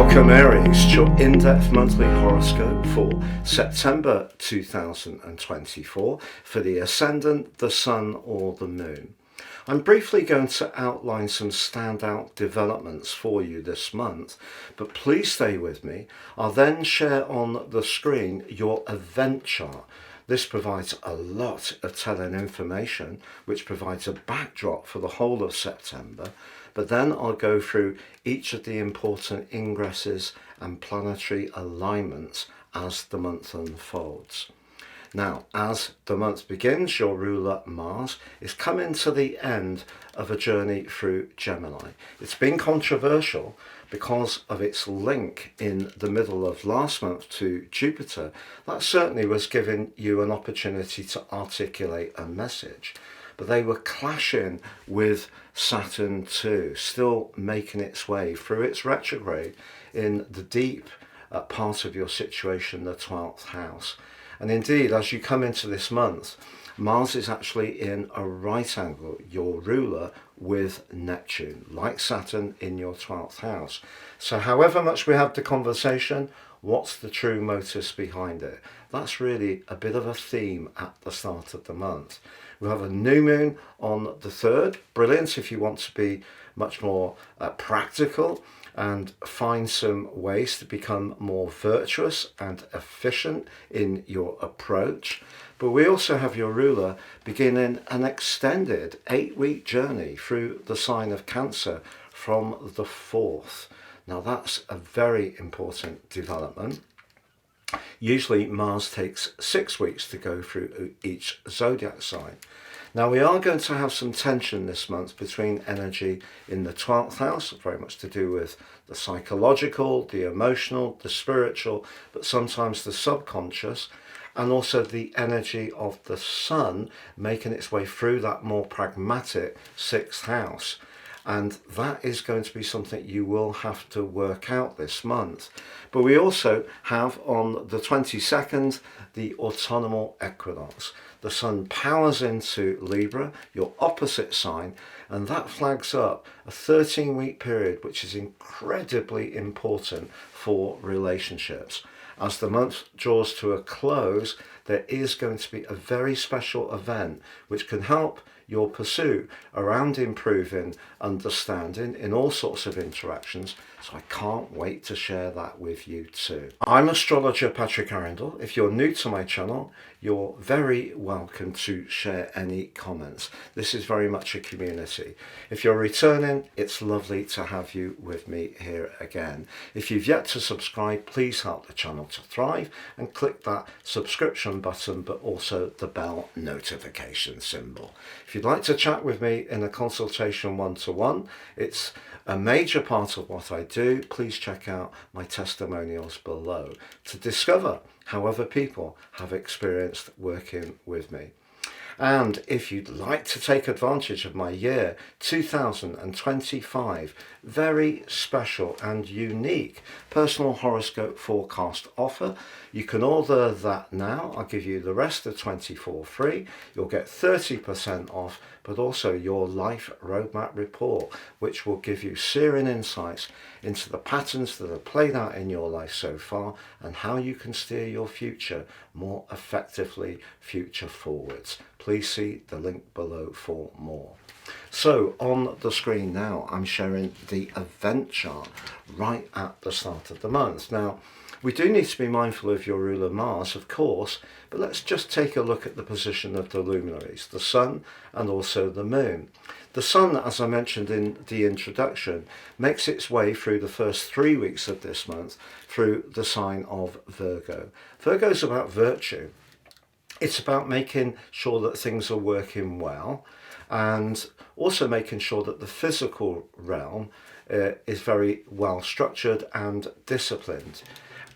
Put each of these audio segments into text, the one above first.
Welcome Aries to your in-depth monthly horoscope for September 2024 for the Ascendant, the Sun or the Moon. I'm briefly going to outline some standout developments for you this month, but please stay with me. I'll then share on the screen your event chart. This provides a lot of telling information, which provides a backdrop for the whole of September, but then I'll go through each of the important ingresses and planetary alignments as the month unfolds. Now, as the month begins, your ruler Mars is coming to the end of a journey through Gemini. It's been controversial because of its link in the middle of last month to Jupiter. That certainly was giving you an opportunity to articulate a message. But they were clashing with Saturn too, still making its way through its retrograde in the deep part of your situation, the 12th house. And indeed, as you come into this month, Mars is actually in a right angle, your ruler, with Neptune, like Saturn in your 12th house. So however much we have the conversation, what's the true motives behind it? That's really a bit of a theme at the start of the month. We have a new moon on the 3rd, brilliant if you want to be much more practical and find some ways to become more virtuous and efficient in your approach. But we also have your ruler beginning an extended 8-week journey through the sign of Cancer from the 4th. Now that's a very important development. Usually Mars takes 6 weeks to go through each zodiac sign. Now we are going to have some tension this month between energy in the 12th house, very much to do with the psychological, the emotional, the spiritual, but sometimes the subconscious, and also the energy of the Sun making its way through that more pragmatic 6th house. And that is going to be something you will have to work out this month. But we also have on the 22nd the autumnal equinox. The Sun powers into Libra, your opposite sign, and that flags up a 13-week period which is incredibly important for relationships. As the month draws to a close, there is going to be a very special event which can help your pursuit around improving understanding in all sorts of interactions, so I can't wait to share that with you too. I'm astrologer Patrick Arundell. If you're new to my channel, you're very welcome to share any comments. This is very much a community. If you're returning, it's lovely to have you with me here again. If you've yet to subscribe, please help the channel to thrive and click that subscription button, but also the bell notification symbol. If you'd like to chat with me in a consultation one-to-one, it's a major part of what I do. Please check out my testimonials below to discover how other people have experienced working with me. And if you'd like to take advantage of my year 2025 very special and unique personal horoscope forecast offer, you can order that now. I'll give you the rest of 24 free. You'll get 30% off, but also your life roadmap report, which will give you searing insights into the patterns that have played out in your life so far and how you can steer your future more effectively future forwards. Please see the link below for more. So on the screen now, I'm sharing the event chart right at the start of the month. Now, we do need to be mindful of your ruler Mars, of course, but let's just take a look at the position of the luminaries, the Sun and also the Moon. The Sun, as I mentioned in the introduction, makes its way through the first 3 weeks of this month through the sign of Virgo. Virgo is about virtue. It's about making sure that things are working well and also making sure that the physical realm is very well structured and disciplined.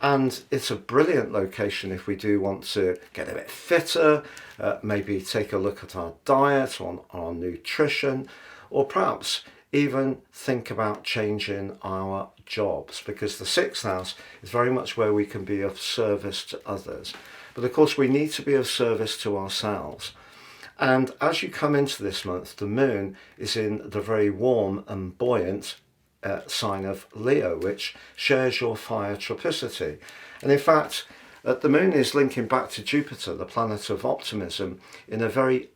And it's a brilliant location if we do want to get a bit fitter, maybe take a look at our diet, on our nutrition, or perhaps even think about changing our jobs, because the 6th house is very much where we can be of service to others. But of course we need to be of service to ourselves. And as you come into this month, the moon is in the very warm and buoyant sign of Leo, which shares your fire tropicity. And in fact, the moon is linking back to Jupiter, the planet of optimism, in a very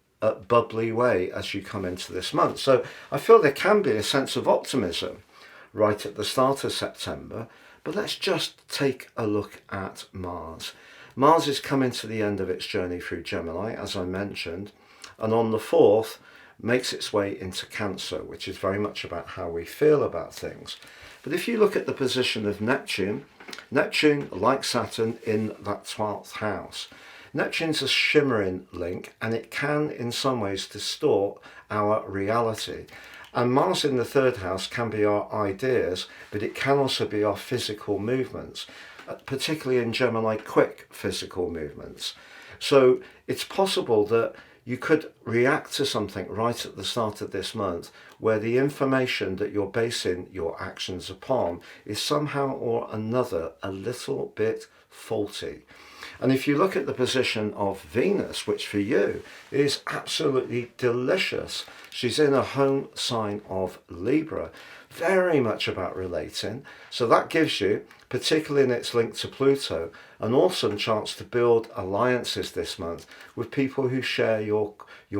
bubbly way as you come into this month. So I feel there can be a sense of optimism right at the start of September. But let's just take a look at Mars. Mars is coming to the end of its journey through Gemini, as I mentioned, and on the 4th makes its way into Cancer, which is very much about how we feel about things. But if you look at the position of Neptune, like Saturn, in that 12th house. Neptune's a shimmering link, and it can in some ways distort our reality. And Mars in the 3rd house can be our ideas, but it can also be our physical movements, particularly in Gemini, quick physical movements. So it's possible that you could react to something right at the start of this month where the information that you're basing your actions upon is somehow or another a little bit faulty. And if you look at the position of Venus, which for you is absolutely delicious, she's in a home sign of Libra, very much about relating. So that gives you, particularly in its link to Pluto, an awesome chance to build alliances this month with people who share your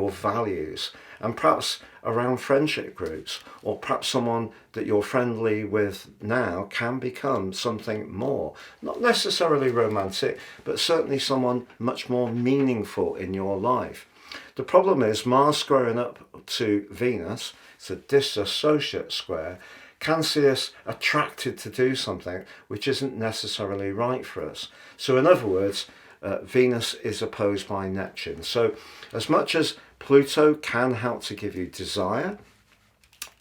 values, and perhaps around friendship groups, or perhaps someone that you're friendly with now can become something more. Not necessarily romantic, but certainly someone much more meaningful in your life. The problem is Mars squaring up to Venus, it's a disassociate square, can see us attracted to do something which isn't necessarily right for us. So in other words, Venus is opposed by Neptune. So as much as Pluto can help to give you desire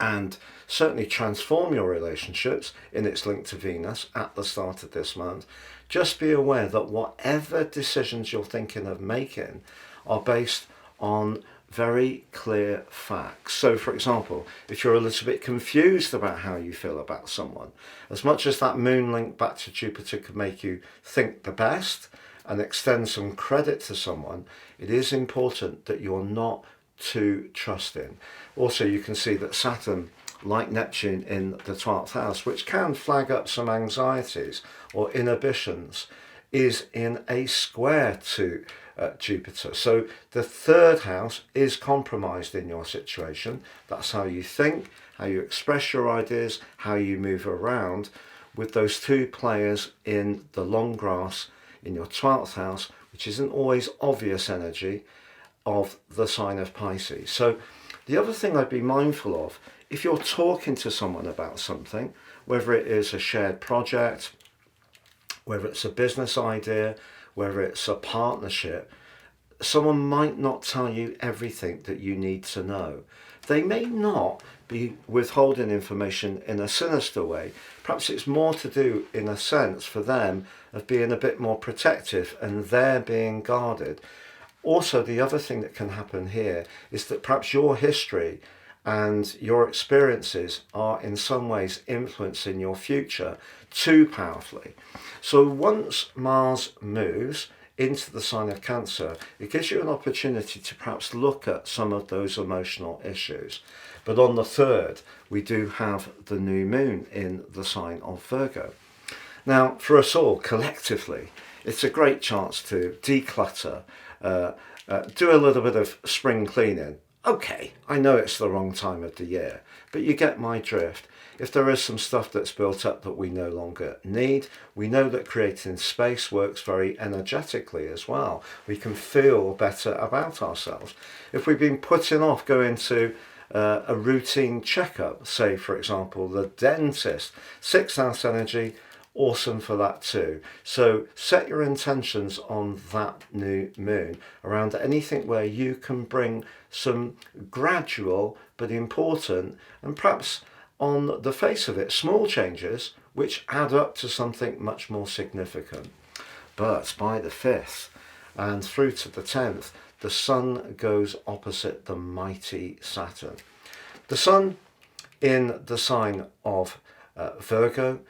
and certainly transform your relationships in its link to Venus at the start of this month, just be aware that whatever decisions you're thinking of making are based on very clear facts. So for example, if you're a little bit confused about how you feel about someone, as much as that moon link back to Jupiter could make you think the best and extend some credit to someone, it is important that you're not too trusting. Also, you can see that Saturn, like Neptune in the 12th house, which can flag up some anxieties or inhibitions, is in a square to Jupiter. So the 3rd house is compromised in your situation. That's how you think, how you express your ideas, how you move around, with those two players in the long grass in your 12th house, which isn't always obvious energy of the sign of Pisces. So the other thing I'd be mindful of, if you're talking to someone about something, whether it is a shared project, whether it's a business idea, whether it's a partnership, someone might not tell you everything that you need to know. They may not be withholding information in a sinister way. Perhaps it's more to do, in a sense, for them of being a bit more protective and they're being guarded. Also, the other thing that can happen here is that perhaps your history and your experiences are in some ways influencing your future too powerfully. So once Mars moves into the sign of Cancer, it gives you an opportunity to perhaps look at some of those emotional issues. But on the 3rd, we do have the new moon in the sign of Virgo. Now, for us all collectively, it's a great chance to declutter, do a little bit of spring cleaning. Okay, I know it's the wrong time of the year, but you get my drift. If there is some stuff that's built up that we no longer need, we know that creating space works very energetically as well. We can feel better about ourselves. If we've been putting off going to a routine checkup, say for example the dentist, 6th house energy, awesome for that too. So set your intentions on that new moon around anything where you can bring some gradual but important, and perhaps on the face of it, small changes which add up to something much more significant. But by the 5th and through to the 10th, the Sun goes opposite the mighty Saturn. The Sun in the sign of Virgo,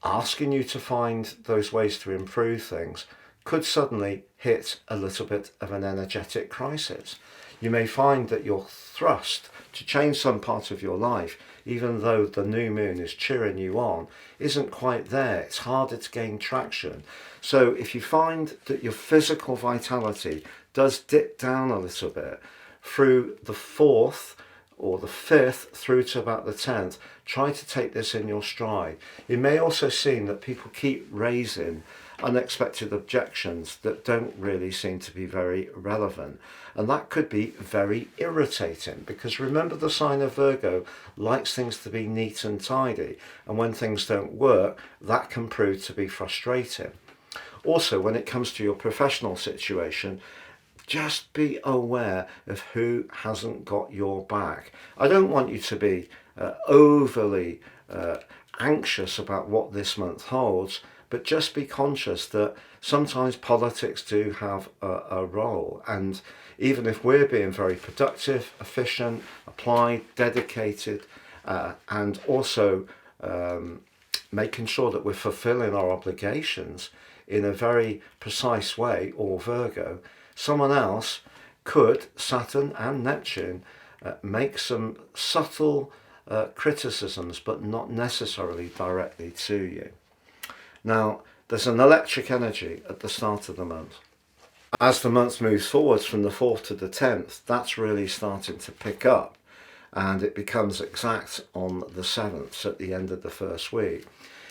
asking you to find those ways to improve things, could suddenly hit a little bit of an energetic crisis. You may find that you're thrust to change some part of your life, even though the new moon is cheering you on, isn't quite there. It's harder to gain traction. So if you find that your physical vitality does dip down a little bit through the 4th or the 5th through to about the 10th, try to take this in your stride. It may also seem that people keep raising unexpected objections that don't really seem to be very relevant, and that could be very irritating, because remember, the sign of Virgo likes things to be neat and tidy, and when things don't work, that can prove to be frustrating. Also, when it comes to your professional situation, just be aware of who hasn't got your back. I don't want you to be overly anxious about what this month holds, but just be conscious that sometimes politics do have a role. And even if we're being very productive, efficient, applied, dedicated, and also making sure that we're fulfilling our obligations in a very precise way, or Virgo, someone else could, Saturn and Neptune, make some subtle criticisms, but not necessarily directly to you. Now, there's an electric energy at the start of the month. As the month moves forwards from the 4th to the 10th, that's really starting to pick up, and it becomes exact on the 7th, so at the end of the first week.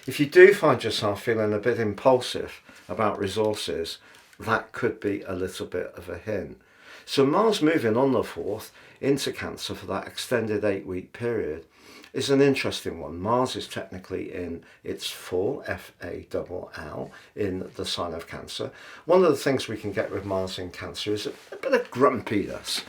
If you do find yourself feeling a bit impulsive about resources, that could be a little bit of a hint. So Mars moving on the 4th into Cancer for that extended 8-week period is an interesting one. Mars is technically in its full FALL in the sign of Cancer. One of the things we can get with Mars in Cancer is a bit of grumpiness,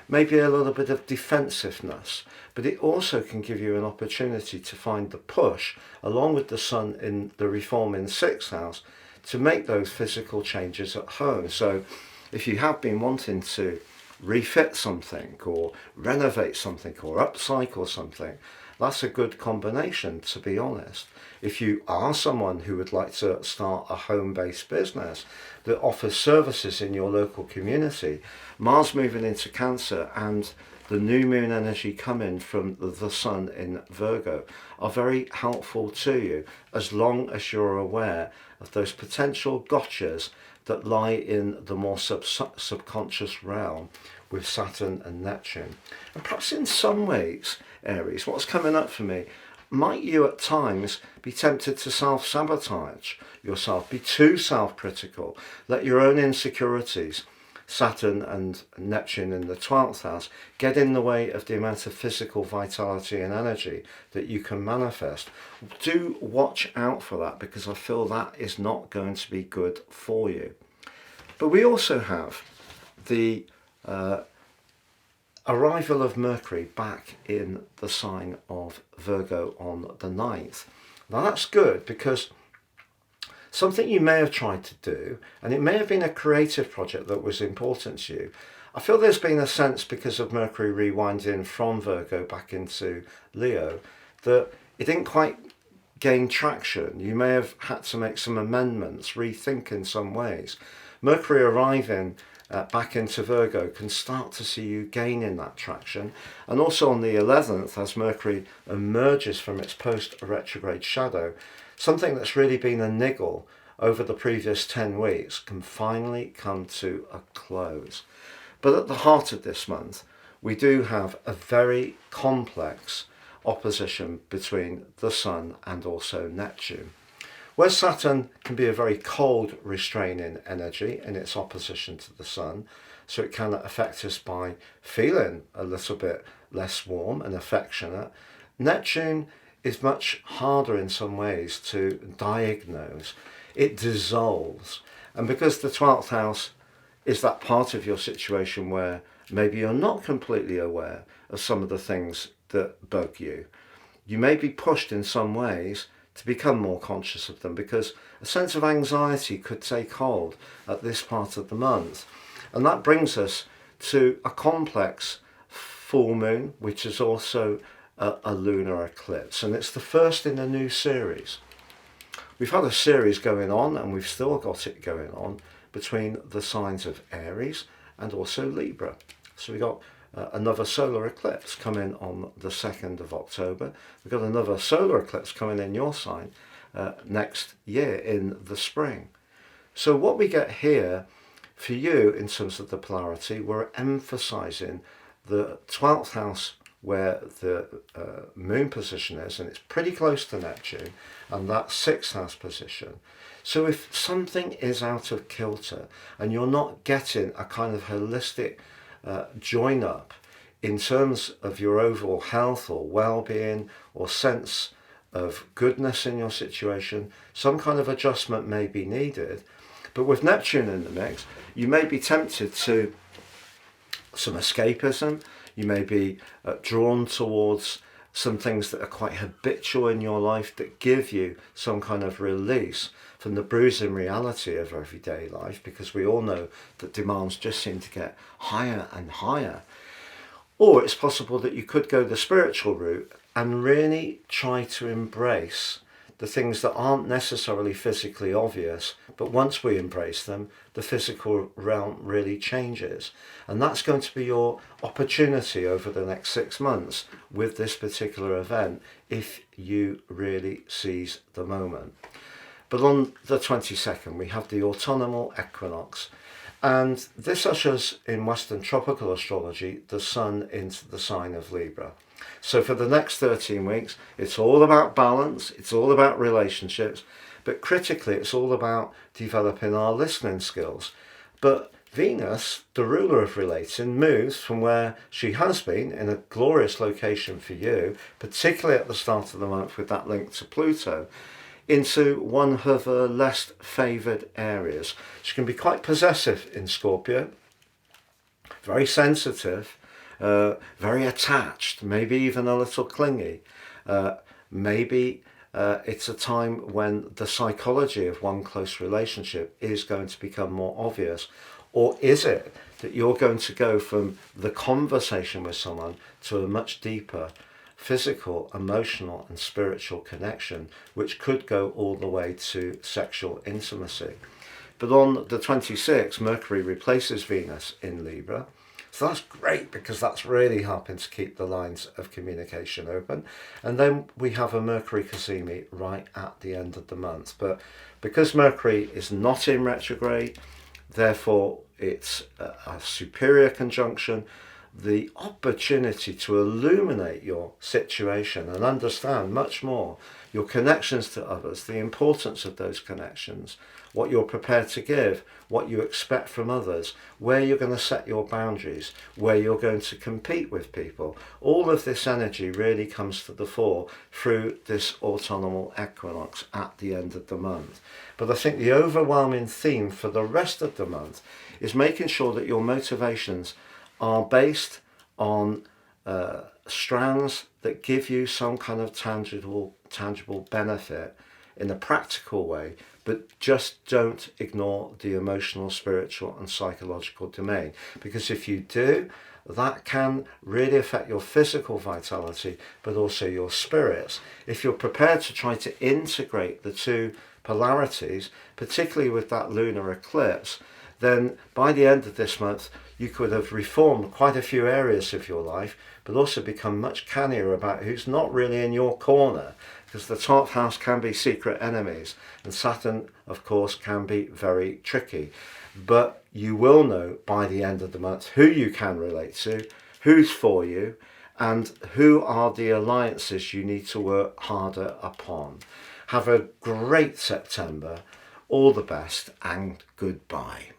maybe a little bit of defensiveness, but it also can give you an opportunity to find the push, along with the Sun in the reforming 6th house, to make those physical changes at home. So if you have been wanting to refit something or renovate something or upcycle something, that's a good combination, to be honest. If you are someone who would like to start a home-based business that offers services in your local community, Mars moving into Cancer and the new moon energy coming from the Sun in Virgo are very helpful to you, as long as you're aware of those potential gotchas that lie in the more subconscious realm with Saturn and Neptune. And perhaps in some ways, Aries, what's coming up for me, might you at times be tempted to self-sabotage yourself, be too self-critical, let your own insecurities, Saturn and Neptune in the 12th house, get in the way of the amount of physical vitality and energy that you can manifest. Do watch out for that, because I feel that is not going to be good for you. But we also have the arrival of Mercury back in the sign of Virgo on the 9th. Now that's good, because something you may have tried to do, and it may have been a creative project that was important to you. I feel there's been a sense, because of Mercury rewinding from Virgo back into Leo, that it didn't quite gain traction. You may have had to make some amendments, rethink in some ways. Mercury arriving back into Virgo can start to see you gaining that traction. And also on the 11th, as Mercury emerges from its post-retrograde shadow, something that's really been a niggle over the previous 10 weeks can finally come to a close. But at the heart of this month, we do have a very complex opposition between the Sun and also Neptune. Where Saturn can be a very cold, restraining energy in its opposition to the Sun, so it can affect us by feeling a little bit less warm and affectionate, Neptune is much harder in some ways to diagnose. It dissolves. And because the 12th house is that part of your situation where maybe you're not completely aware of some of the things that bug you, you may be pushed in some ways to become more conscious of them, because a sense of anxiety could take hold at this part of the month. And that brings us to a complex full moon, which is also a lunar eclipse, and it's the first in a new series. we've had a series going on, and we've still got it going on, between the signs of Aries and also Libra. So we got another solar eclipse coming on the 2nd of October. We've got another solar eclipse coming in your sign next year in the spring. So what we get here for you in terms of the polarity, we're emphasizing the 12th house where the moon position is, and it's pretty close to Neptune, and that 6th house position. So if something is out of kilter and you're not getting a kind of holistic join up in terms of your overall health or well-being or sense of goodness in your situation, some kind of adjustment may be needed. But with Neptune in the mix, you may be tempted to some escapism. You may be drawn towards some things that are quite habitual in your life that give you some kind of release from the bruising reality of everyday life, because we all know that demands just seem to get higher and higher. Or it's possible that you could go the spiritual route and really try to embrace the things that aren't necessarily physically obvious, but once we embrace them, the physical realm really changes. And that's going to be your opportunity over the next 6 months with this particular event, if you really seize the moment. But on the 22nd, we have the autumnal equinox. And this ushers in Western tropical astrology the sun into the sign of Libra. So for the next 13 weeks, it's all about balance, it's all about relationships, but critically it's all about developing our listening skills. But Venus, the ruler of relating, moves from where she has been in a glorious location for you, particularly at the start of the month with that link to Pluto, into one of her less favoured areas. She can be quite possessive in Scorpio, very sensitive, very attached, maybe even a little clingy. Maybe it's a time when the psychology of one close relationship is going to become more obvious. Or is it that you're going to go from the conversation with someone to a much deeper physical, emotional and spiritual connection, which could go all the way to sexual intimacy? But on the 26th, Mercury replaces Venus in Libra. So that's great, because that's really helping to keep the lines of communication open. And then we have a Mercury cazimi right at the end of the month. But because Mercury is not in retrograde, therefore it's a superior conjunction, the opportunity to illuminate your situation and understand much more your connections to others, the importance of those connections, what you're prepared to give, what you expect from others, where you're going to set your boundaries, where you're going to compete with people. All of this energy really comes to the fore through this autumnal equinox at the end of the month. But I think the overwhelming theme for the rest of the month is making sure that your motivations are based on strands that give you some kind of tangible benefit in a practical way, but just don't ignore the emotional, spiritual and psychological domain, because if you do, that can really affect your physical vitality, but also your spirits. If you're prepared to try to integrate the two polarities, particularly with that lunar eclipse, then by the end of this month, you could have reformed quite a few areas of your life, but also become much cannier about who's not really in your corner, because the 12th house can be secret enemies, and Saturn, of course, can be very tricky. But you will know by the end of the month who you can relate to, who's for you, and who are the alliances you need to work harder upon. Have a great September. All the best and goodbye.